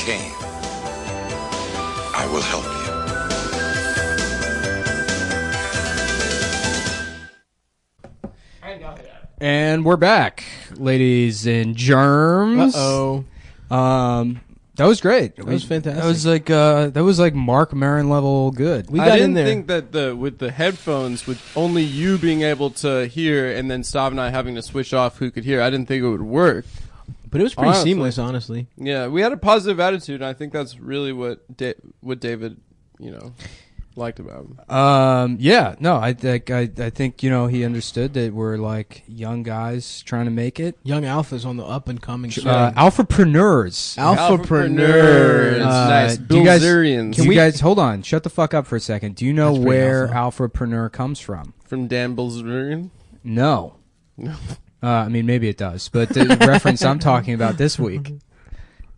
came. I will help you. And we're back, ladies and germs. That was great. That was fantastic. That was like Mark Maron level good. We got I in didn't there. think that with the headphones, with only you being able to hear and then Stav and I having to switch off who could hear, I didn't think it would work. But it was pretty Honestly. seamless, honestly. Yeah, we had a positive attitude, and I think that's really what David, liked about him. Yeah, no, I think he understood that we're like young guys trying to make it. Young alphas on the up and coming. Alphapreneurs. Alphapreneurs. Nice. Do you guys, Bilzerians. do you guys hold on? Shut the fuck up for a second. Do you know That's pretty where alphapreneur comes from? From Dan Bilzerian? No. I mean, maybe it does, but the reference I'm talking about this week,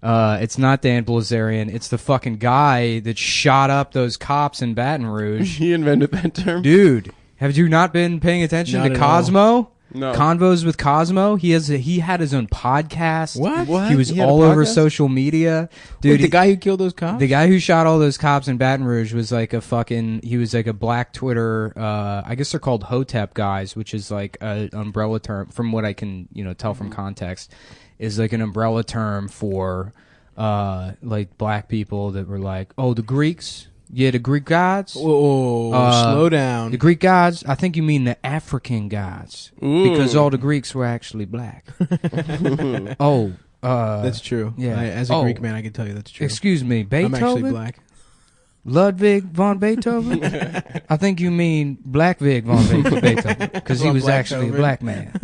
it's not Dan Bilzerian. It's the fucking guy that shot up those cops in Baton Rouge. He invented that term? Dude, have you not been paying attention Not to at Cosmo? No. Convos with Cosmo. He had his own podcast. What? He was He had a all over podcast? social media. Dude, Wait, the guy who killed those cops? the guy who shot all those cops in Baton Rouge was like he was like a black Twitter, I guess they're called Hotep guys, which is like an umbrella term, from what I can, tell from context, is like an umbrella term for, like black people that were like, oh, the Greeks? Yeah, the Greek gods? Whoa, slow down. The Greek gods? I think you mean the African gods. Ooh. Because all the Greeks were actually black. That's true. yeah. As a Greek man, I can tell you that's true. Excuse me, Beethoven? I'm actually black. Ludwig von Beethoven? I think you mean Black Vig von Beethoven, because he Von was actually a Blacktoven. black man.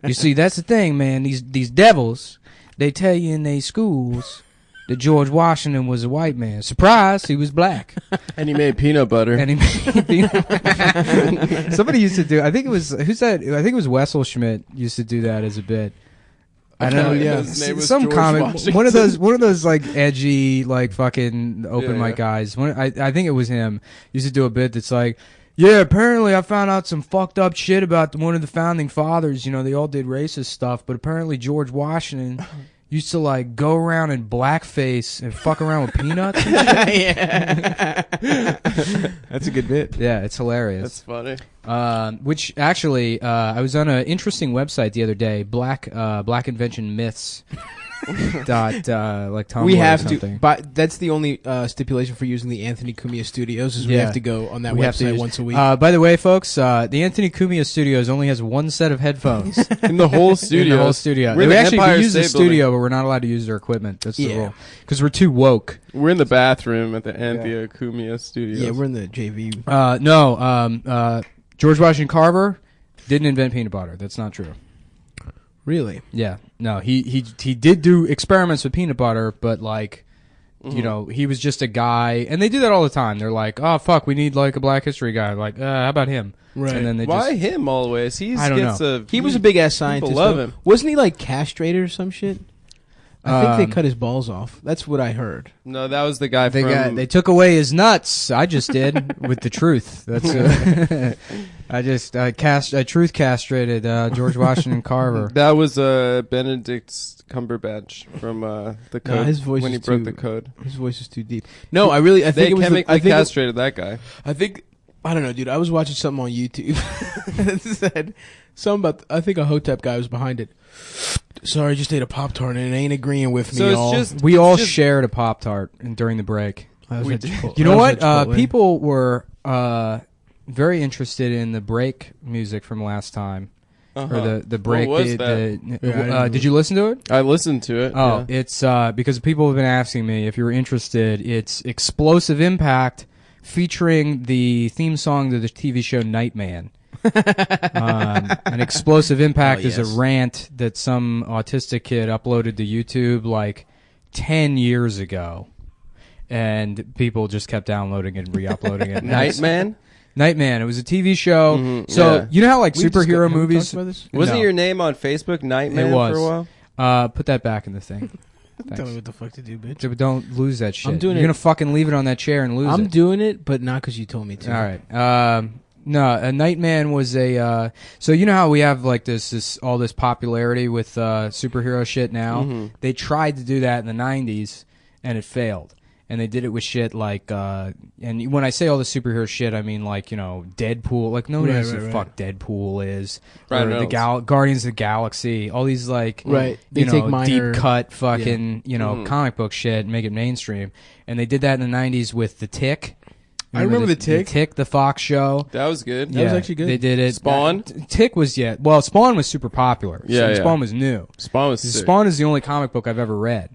You see, that's the thing, man. These devils, they tell you in their schools that George Washington was a white man. Surprise, he was black. And he made peanut butter. And somebody used to do, I think it was, who's that? I think it was Wessel Schmidt used to do that as a bit. I don't know. yeah. His name was Some George comic, Washington. one of those like edgy, like fucking open Yeah, mic yeah. guys. I think it was him. Used to do a bit that's like, yeah, apparently I found out some fucked up shit about one of the founding fathers. They all did racist stuff, but apparently George Washington used to like go around in blackface and fuck around with peanuts. And shit. Yeah. That's a good bit. Yeah, it's hilarious. That's funny. Which actually, I was on an interesting website the other day, Black Invention Myths. Like Tumblr We have or to, something. but that's the only stipulation for using the Anthony Cumia Studios is we Yeah. have to go on that We have to website use- once a week. By the way, folks, the Anthony Cumia Studios only has one set of headphones In the whole studio. in the whole studio. We're in We the actually Empire use the State Building. studio, but we're not allowed to use their equipment. That's the Yeah. rule. Because we're too woke. We're in the bathroom at the Anthea Cumia Studios. yeah, we're in the JV. George Washington Carver didn't invent peanut butter. That's not true. Really? Yeah, no, he did do experiments with peanut butter, but like, he was just a guy, and they do that all the time. They're like, oh fuck, we need like a Black History guy. Like, how about him? Right. And then they Why just him always? I don't know. He was a big ass scientist. love though. him. Wasn't he like castrated or some shit? I think Um, they cut his balls off. That's what I heard. No, that was the guy they took away his nuts. I just did with the truth. That's I just truth castrated George Washington Carver. That was Benedict Cumberbatch from the code his voice when he is broke too- the code. His voice is too deep. No, I think They it was. chemically castrated that guy. I don't know, dude. I was watching something on YouTube that said something about. I think a Hotep guy was behind it. Sorry, just ate a Pop-Tart and it ain't agreeing with me. So it's y'all. just We all just- shared a Pop-Tart during the break. I was we at did. Chipotle. You know I was what? at Chipotle. People were very interested in the break music from last time. Uh-huh. Or the break. What was that? Did you listen to it? I listened to it. Oh, yeah. it's because people have been asking me if you're interested. It's Explosive Impact featuring the theme song to the TV show Nightman. An Explosive Impact is yes. a rant that some autistic kid uploaded to YouTube like 10 years ago. And people just kept downloading it and re-uploading it. Nightman? Nightman. It was a TV show. Mhm, So, yeah. you know how like We just superhero have we movies... talked about this? Wasn't No. your name on Facebook Nightman It was. for a while? Put that back in the thing. Tell me Thanks. what the fuck to do, bitch. So don't lose that shit. I'm doing You're it- gonna fucking leave it on that chair and lose I'm it. doing it, but not because you told me to. All right. No, a Nightman was a. So you know how we have like this all this popularity with superhero shit now. Mhm. They tried to do that in the '90s, and it failed. And they did it with shit like, and when I say all the superhero shit, I mean like, you know, Deadpool. Like nobody knows who the fuck Deadpool is. Ryan Or the Guardians of the Galaxy. All these like, Right. They you know, take minor, deep cut fucking, you know, comic book shit and make it mainstream. And they did that in the 90s with The Tick. I remember The Tick. The Tick, the Fox show. That was good. That was actually good. They did it. Spawn? Tick was, well, Spawn was super popular. Yeah, yeah. Spawn was new. Spawn was sick. Spawn is the only comic book I've ever read.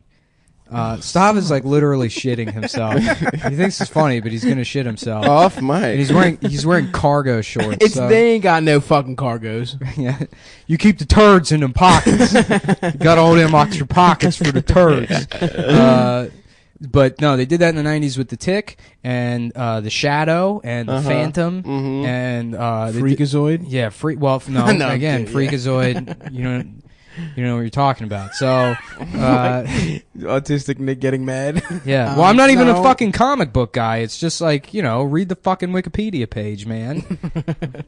Stav is like literally shitting himself. He thinks it's funny, but he's gonna shit himself. Off And mic. he's wearing cargo shorts. So. They ain't got no fucking cargos. Yeah. You keep the turds in them pockets. You got all them extra pockets for the turds. But no, they did that in the 90s with The Tick and the Shadow and the Phantom and Freakazoid. Yeah, no, No, again, dude, yeah. Freakazoid. You know what you're talking about. So, Autistic Nick getting mad. yeah. Well, I'm not even a no. fucking comic book guy. It's just like, you know, read the fucking Wikipedia page, man.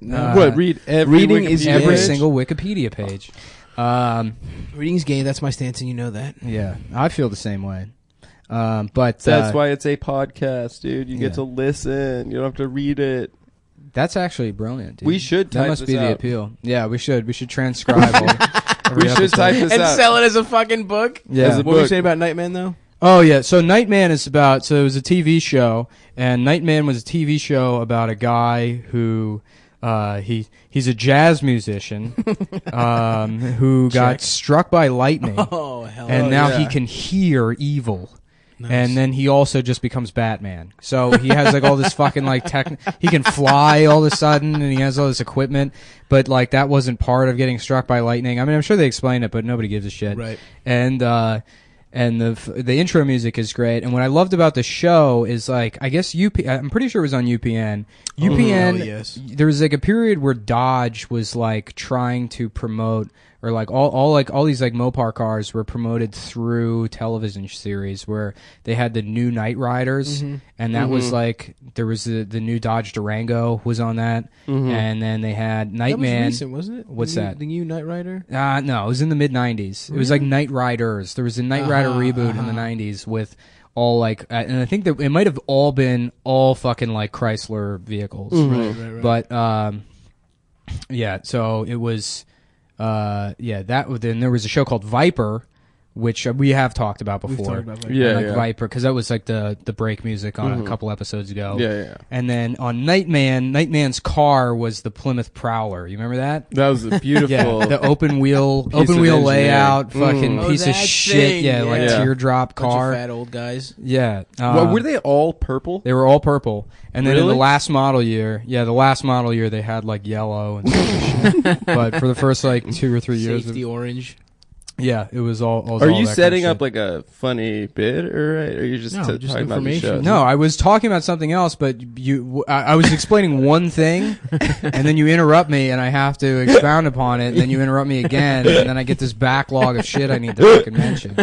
What? Read every reading is Wikipedia Every page? single Wikipedia page. Reading's gay. That's my stance, and you know that. Yeah, I feel the same way. But That's why it's a podcast, dude. You yeah. get to listen. You don't have to read it. that's actually brilliant, dude. We should That type must this be the out. appeal. Yeah, we should. We should transcribe every We should episode. type this And out. sell it as a fucking book. Yeah. As a What were you book. saying about Nightman, though? Oh yeah, so Nightman is about. So it was a TV show, and Nightman was a TV show about a guy who he's a jazz musician who got Check. struck by lightning, Oh, hell and now yeah. he can hear evil. Nice. And then he also just becomes Batman. So he has like all this fucking like he can fly all of a sudden, and he has all this equipment. But like that wasn't part of getting struck by lightning. I mean, I'm sure they explained it, but nobody gives a shit. Right. And the intro music is great. And what I loved about the show is like I guess I'm pretty sure it was on UPN. UPN. hell yes. There was like a period where Dodge was like trying to promote. Or like all these like Mopar cars were promoted through television series where they had the new Knight Riders, and that was like there was the new Dodge Durango was on that, and then they had Nightman. That was recent, wasn't it? What's that? The new Knight Rider? No, it was in the mid '90s. It was like Knight Riders. There was a Knight Rider reboot in the '90s with all like, and I think that it might have all been all fucking like Chrysler vehicles, Right. but yeah. So it was. Then there was a show called Viper, which we have talked about before. We've talked about that. Yeah, like yeah. Viper, because that was like the break music on a couple episodes ago. Yeah. And then on Nightman's car was the Plymouth Prowler. You remember that? That was a beautiful. Yeah, the open wheel Piece of layout, engineering. fucking Oh, piece of that shit. thing, Yeah, like yeah. teardrop Bunch car. of fat old guys. Yeah. Well, were they all purple? They were all purple. And then in Really? the last model year, they had like yellow and shit. But for the first like 2 or 3 years, Safety orange. yeah, it was all. Are all you that setting kind of up like a funny bit, or are you just, No, just talking about the information. show? No, I was talking about something else, but I was explaining one thing, and then you interrupt me, and I have to expound upon it, and then you interrupt me again, and then I get this backlog of shit I need to fucking mention.